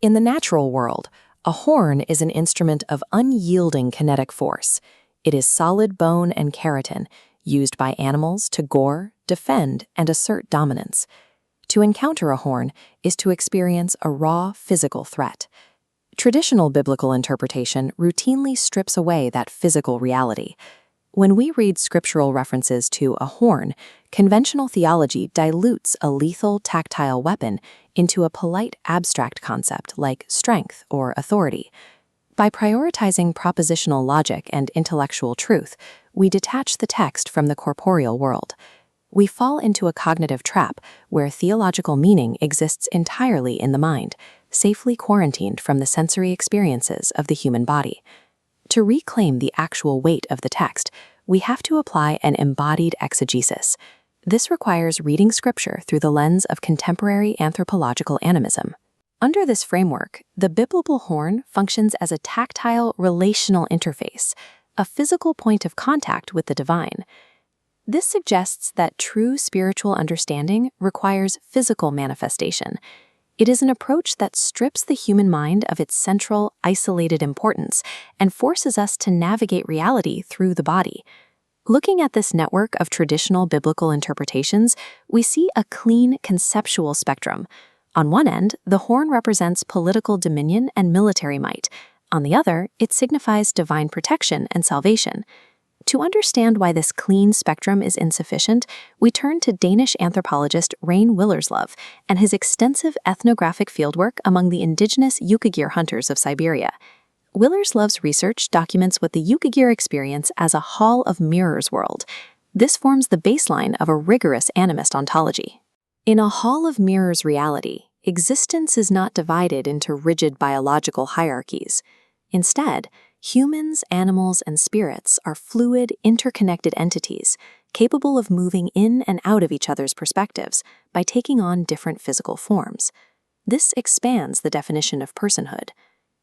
In the natural world, a horn is an instrument of unyielding kinetic force. It is solid bone and keratin, used by animals to gore, defend, and assert dominance. To encounter a horn is to experience a raw physical threat. Traditional biblical interpretation routinely strips away that physical reality. When we read scriptural references to a horn, conventional theology dilutes a lethal tactile weapon into a polite abstract concept like strength or authority. By prioritizing propositional logic and intellectual truth, we detach the text from the corporeal world. We fall into a cognitive trap where theological meaning exists entirely in the mind, safely quarantined from the sensory experiences of the human body. To reclaim the actual weight of the text, we have to apply an embodied exegesis. This requires reading scripture through the lens of contemporary anthropological animism. Under this framework, the biblical horn functions as a tactile relational interface, a physical point of contact with the divine. This suggests that true spiritual understanding requires physical manifestation. It is an approach that strips the human mind of its central, isolated importance and forces us to navigate reality through the body. Looking at this network of traditional biblical interpretations, we see a clean conceptual spectrum. On one end, the horn represents political dominion and military might. On the other, it signifies divine protection and salvation. To understand why this clean spectrum is insufficient, we turn to Danish anthropologist Rane Willerslev and his extensive ethnographic fieldwork among the indigenous Yukaghir hunters of Siberia. Willerslev's research documents what the Yukaghir experience as a hall of mirrors world. This forms the baseline of a rigorous animist ontology. In a hall of mirrors reality, existence is not divided into rigid biological hierarchies. Instead, humans, animals, and spirits are fluid, interconnected entities, capable of moving in and out of each other's perspectives by taking on different physical forms. This expands the definition of personhood.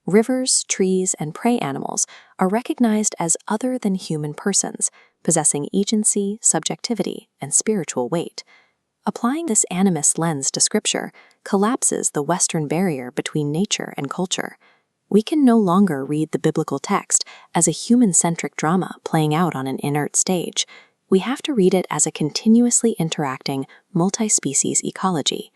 Rivers, trees, and prey animals are recognized as other than human persons, possessing agency, subjectivity, and spiritual weight. Applying this animist lens to scripture collapses the Western barrier between nature and culture. We can no longer read the biblical text as a human-centric drama playing out on an inert stage. We have to read it as a continuously interacting, multispecies ecology.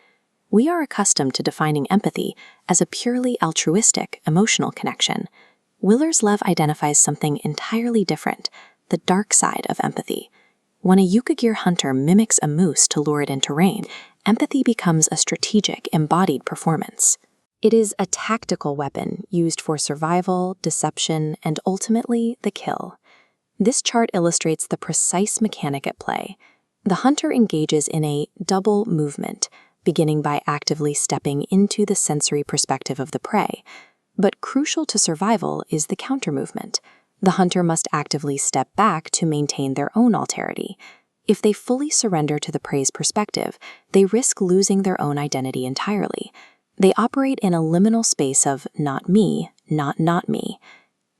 We are accustomed to defining empathy as a purely altruistic, emotional connection. Willerslev identifies something entirely different, the dark side of empathy. When a Yukaghir hunter mimics a moose to lure it into rain, empathy becomes a strategic, embodied performance. It is a tactical weapon used for survival, deception, and ultimately the kill. This chart illustrates the precise mechanic at play. The hunter engages in a double movement, beginning by actively stepping into the sensory perspective of the prey. But crucial to survival is the counter-movement. The hunter must actively step back to maintain their own alterity. If they fully surrender to the prey's perspective, they risk losing their own identity entirely. They operate in a liminal space of not me, not me.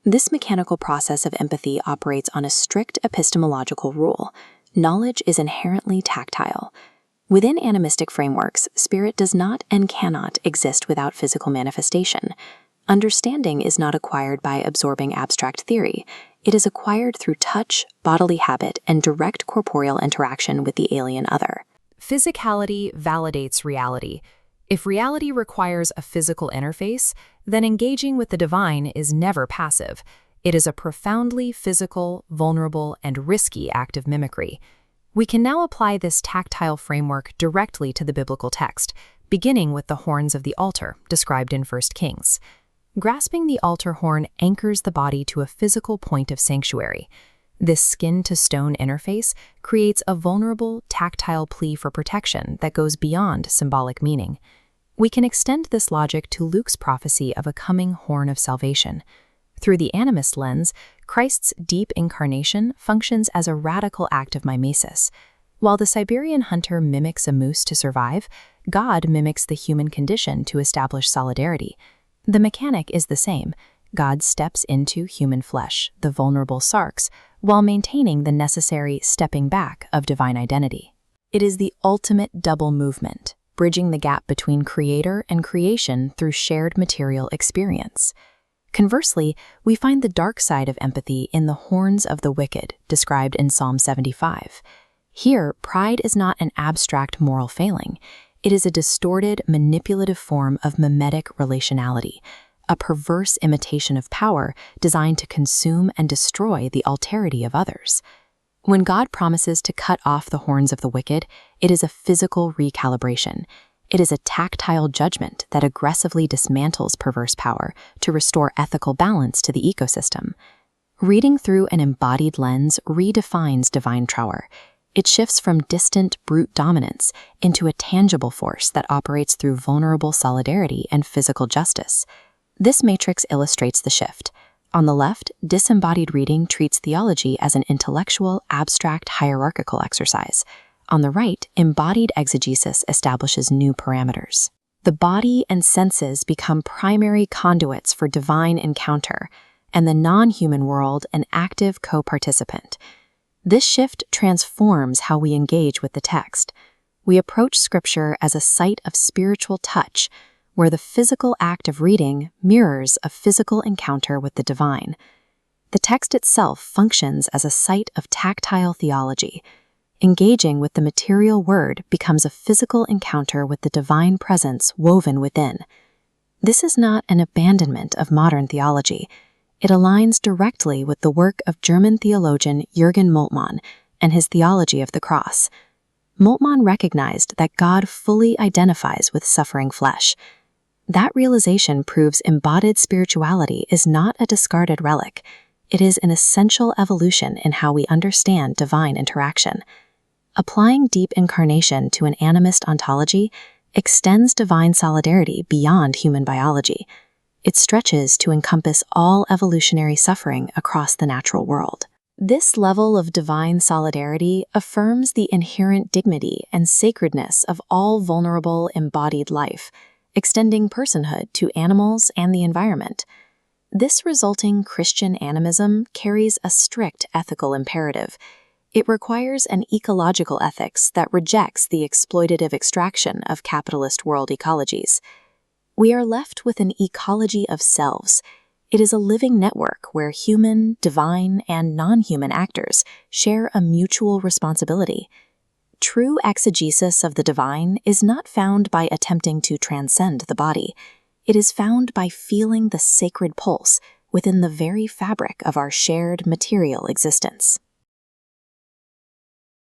This mechanical process of empathy operates on a strict epistemological rule. Knowledge is inherently tactile. Within animistic frameworks, spirit does not and cannot exist without physical manifestation. Understanding is not acquired by absorbing abstract theory. It is acquired through touch, bodily habit, and direct corporeal interaction with the alien other. Physicality validates reality. If reality requires a physical interface, then engaging with the divine is never passive. It is a profoundly physical, vulnerable, and risky act of mimicry. We can now apply this tactile framework directly to the biblical text, beginning with the horns of the altar, described in 1 Kings. Grasping the altar horn anchors the body to a physical point of sanctuary. This skin-to-stone interface creates a vulnerable, tactile plea for protection that goes beyond symbolic meaning. We can extend this logic to Luke's prophecy of a coming horn of salvation. Through the animist lens, Christ's deep incarnation functions as a radical act of mimesis. While the Siberian hunter mimics a moose to survive, God mimics the human condition to establish solidarity. The mechanic is the same. God steps into human flesh, the vulnerable sarx, while maintaining the necessary stepping back of divine identity. It is the ultimate double movement. bridging the gap between creator and creation through shared material experience. Conversely, we find the dark side of empathy in the horns of the wicked, described in Psalm 75. Here, pride is not an abstract moral failing. It is a distorted, manipulative form of mimetic relationality, a perverse imitation of power designed to consume and destroy the alterity of others. When God promises to cut off the horns of the wicked, it is a physical recalibration. It is a tactile judgment that aggressively dismantles perverse power to restore ethical balance to the ecosystem. Reading through an embodied lens redefines divine trower. It shifts from distant, brute dominance into a tangible force that operates through vulnerable solidarity and physical justice. This matrix illustrates the shift. On the left, disembodied reading treats theology as an intellectual, abstract, hierarchical exercise. On the right, embodied exegesis establishes new parameters. The body and senses become primary conduits for divine encounter, and the non-human world an active co-participant. This shift transforms how we engage with the text. We approach Scripture as a site of spiritual touch, where the physical act of reading mirrors a physical encounter with the divine. The text itself functions as a site of tactile theology. Engaging with the material word becomes a physical encounter with the divine presence woven within. This is not an abandonment of modern theology. It aligns directly with the work of German theologian Jürgen Moltmann and his theology of the cross. Moltmann recognized that God fully identifies with suffering flesh. That realization proves embodied spirituality is not a discarded relic. It is an essential evolution in how we understand divine interaction. Applying deep incarnation to an animist ontology extends divine solidarity beyond human biology. It stretches to encompass all evolutionary suffering across the natural world. This level of divine solidarity affirms the inherent dignity and sacredness of all vulnerable embodied life, extending personhood to animals and the environment. This resulting Christian animism carries a strict ethical imperative. It requires an ecological ethics that rejects the exploitative extraction of capitalist world ecologies. We are left with an ecology of selves. It is a living network where human, divine, and non-human actors share a mutual responsibility. True exegesis of the divine is not found by attempting to transcend the body. It is found by feeling the sacred pulse within the very fabric of our shared material existence.